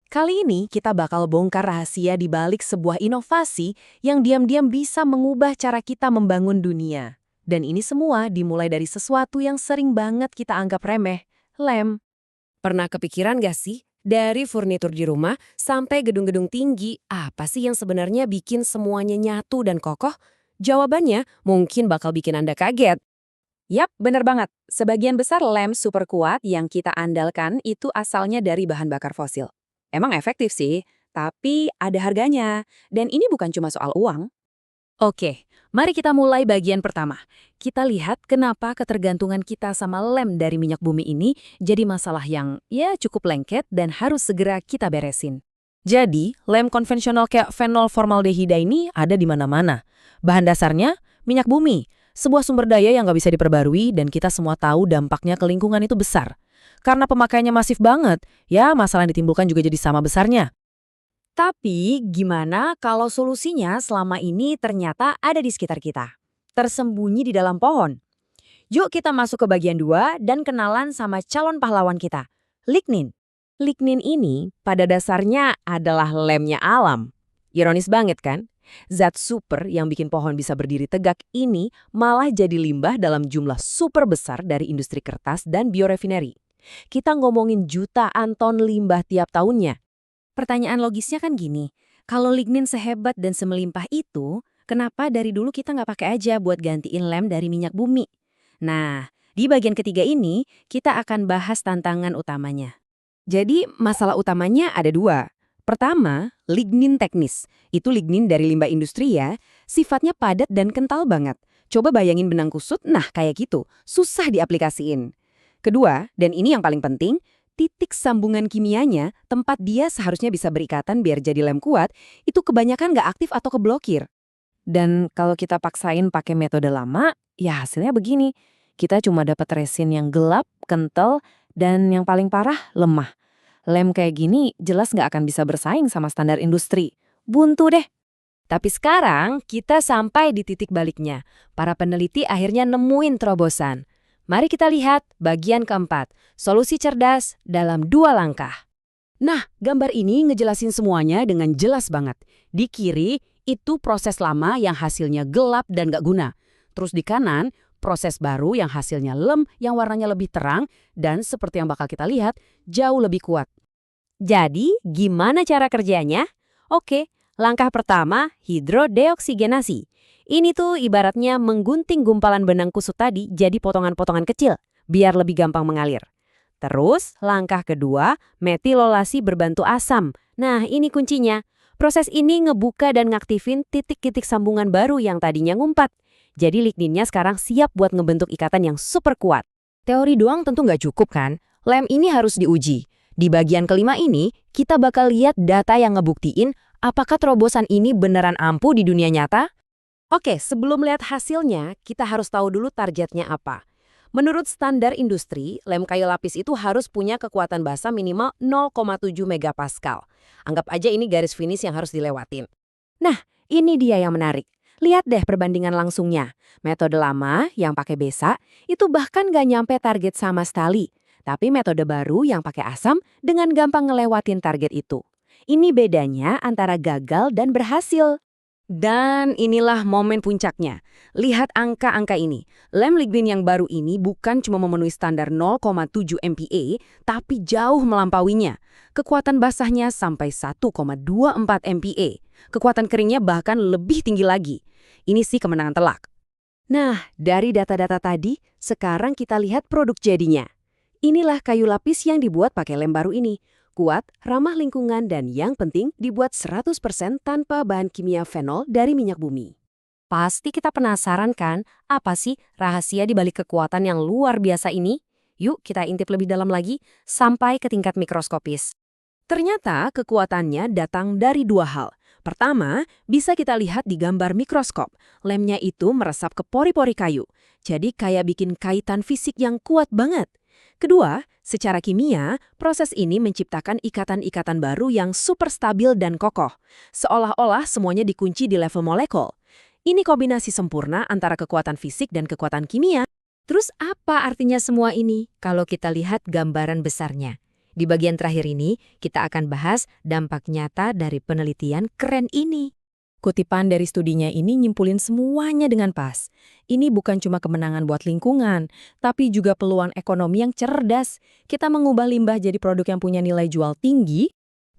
Kali ini kita bakal bongkar rahasia di balik sebuah inovasi yang diam-diam bisa mengubah cara kita membangun dunia. Dan ini semua dimulai dari sesuatu yang sering banget kita anggap remeh, lem. Pernah kepikiran gak sih, dari furnitur di rumah sampai gedung-gedung tinggi, apa sih yang sebenarnya bikin semuanya nyatu dan kokoh? Jawabannya mungkin bakal bikin Anda kaget. Yap, bener banget. Sebagian besar lem super kuat yang kita andalkan itu asalnya dari bahan bakar fosil. Emang efektif sih, tapi ada harganya. Dan ini bukan cuma soal uang. Oke, mari kita mulai bagian pertama. Kita lihat kenapa ketergantungan kita sama lem dari minyak bumi ini jadi masalah yang cukup lengket dan harus segera kita beresin. Jadi, lem konvensional kayak fenol formaldehida ini ada di mana-mana. Bahan dasarnya minyak bumi, sebuah sumber daya yang nggak bisa diperbarui dan kita semua tahu dampaknya ke lingkungan itu besar. Karena pemakaiannya masif banget, ya masalah yang ditimbulkan juga jadi sama besarnya. Tapi gimana kalau solusinya selama ini ternyata ada di sekitar kita? Tersembunyi di dalam pohon. Yuk kita masuk ke bagian 2 dan kenalan sama calon pahlawan kita, lignin. Lignin ini pada dasarnya adalah lemnya alam. Ironis banget kan? Zat super yang bikin pohon bisa berdiri tegak ini malah jadi limbah dalam jumlah super besar dari industri kertas dan biorefinery. Kita ngomongin jutaan ton limbah tiap tahunnya. Pertanyaan logisnya kan gini, kalau lignin sehebat dan semelimpah itu, kenapa dari dulu kita nggak pakai aja buat gantiin lem dari minyak bumi? Nah, di bagian ketiga ini, kita akan bahas tantangan utamanya. Jadi, masalah utamanya ada 2. Pertama, lignin teknis. Itu lignin dari limbah industri ya, sifatnya padat dan kental banget. Coba bayangin benang kusut, nah kayak gitu, susah diaplikasiin. Kedua, dan ini yang paling penting, titik sambungan kimianya, tempat dia seharusnya bisa berikatan biar jadi lem kuat, itu kebanyakan nggak aktif atau keblokir. Dan kalau kita paksain pakai metode lama, ya hasilnya begini. Kita cuma dapat resin yang gelap, kental, dan yang paling parah, lemah. Lem kayak gini jelas nggak akan bisa bersaing sama standar industri. Buntu deh. Tapi sekarang kita sampai di titik baliknya. Para peneliti akhirnya nemuin terobosan. Mari kita lihat bagian keempat, solusi cerdas dalam 2 langkah. Nah, gambar ini ngejelasin semuanya dengan jelas banget. Di kiri, itu proses lama yang hasilnya gelap dan gak guna. Terus di kanan, proses baru yang hasilnya lem, yang warnanya lebih terang, dan seperti yang bakal kita lihat, jauh lebih kuat. Jadi, gimana cara kerjanya? Oke, langkah pertama, hidrodeoksigenasi. Ini tuh ibaratnya menggunting gumpalan benang kusut tadi jadi potongan-potongan kecil, biar lebih gampang mengalir. Terus, langkah kedua, metilolasi berbantu asam. Nah, ini kuncinya. Proses ini ngebuka dan ngaktifin titik-titik sambungan baru yang tadinya ngumpat. Jadi ligninnya sekarang siap buat ngebentuk ikatan yang super kuat. Teori doang tentu nggak cukup kan? Lem ini harus diuji. Di bagian kelima ini, kita bakal lihat data yang ngebuktiin apakah terobosan ini beneran ampuh di dunia nyata. Oke, sebelum lihat hasilnya, kita harus tahu dulu targetnya apa. Menurut standar industri, lem kayu lapis itu harus punya kekuatan basa minimal 0,7 megapascal. Anggap aja ini garis finish yang harus dilewatin. Nah, ini dia yang menarik. Lihat deh perbandingan langsungnya. Metode lama yang pakai besa itu bahkan gak nyampe target sama sekali. Tapi metode baru yang pakai asam dengan gampang ngelewatin target itu. Ini bedanya antara gagal dan berhasil. Dan inilah momen puncaknya. Lihat angka-angka ini. Lem lignin yang baru ini bukan cuma memenuhi standar 0,7 MPa, tapi jauh melampauinya. Kekuatan basahnya sampai 1,24 MPa. Kekuatan keringnya bahkan lebih tinggi lagi. Ini sih kemenangan telak. Nah, dari data-data tadi, sekarang kita lihat produk jadinya. Inilah kayu lapis yang dibuat pakai lem baru ini. Kuat, ramah lingkungan, dan yang penting dibuat 100% tanpa bahan kimia fenol dari minyak bumi. Pasti kita penasaran kan, apa sih rahasia di balik kekuatan yang luar biasa ini? Yuk kita intip lebih dalam lagi, sampai ke tingkat mikroskopis. Ternyata kekuatannya datang dari 2 hal. Pertama, bisa kita lihat di gambar mikroskop. Lemnya itu meresap ke pori-pori kayu. Jadi kayak bikin kaitan fisik yang kuat banget. Kedua, secara kimia, proses ini menciptakan ikatan-ikatan baru yang super stabil dan kokoh. Seolah-olah semuanya dikunci di level molekul. Ini kombinasi sempurna antara kekuatan fisik dan kekuatan kimia. Terus apa artinya semua ini kalau kita lihat gambaran besarnya? Di bagian terakhir ini, kita akan bahas dampak nyata dari penelitian keren ini. Kutipan dari studinya ini nyimpulin semuanya dengan pas. Ini bukan cuma kemenangan buat lingkungan, tapi juga peluang ekonomi yang cerdas. Kita mengubah limbah jadi produk yang punya nilai jual tinggi.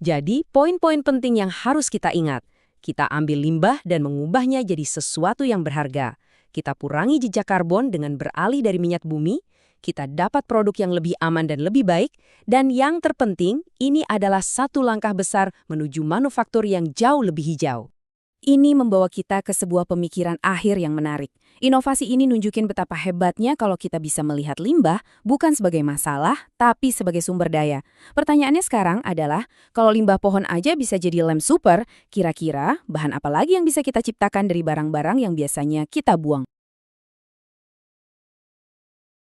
Jadi, poin-poin penting yang harus kita ingat. Kita ambil limbah dan mengubahnya jadi sesuatu yang berharga. Kita kurangi jejak karbon dengan beralih dari minyak bumi. Kita dapat produk yang lebih aman dan lebih baik. Dan yang terpenting, ini adalah satu langkah besar menuju manufaktur yang jauh lebih hijau. Ini membawa kita ke sebuah pemikiran akhir yang menarik. Inovasi ini nunjukin betapa hebatnya kalau kita bisa melihat limbah bukan sebagai masalah, tapi sebagai sumber daya. Pertanyaannya sekarang adalah, kalau limbah pohon aja bisa jadi lem super, kira-kira bahan apa lagi yang bisa kita ciptakan dari barang-barang yang biasanya kita buang?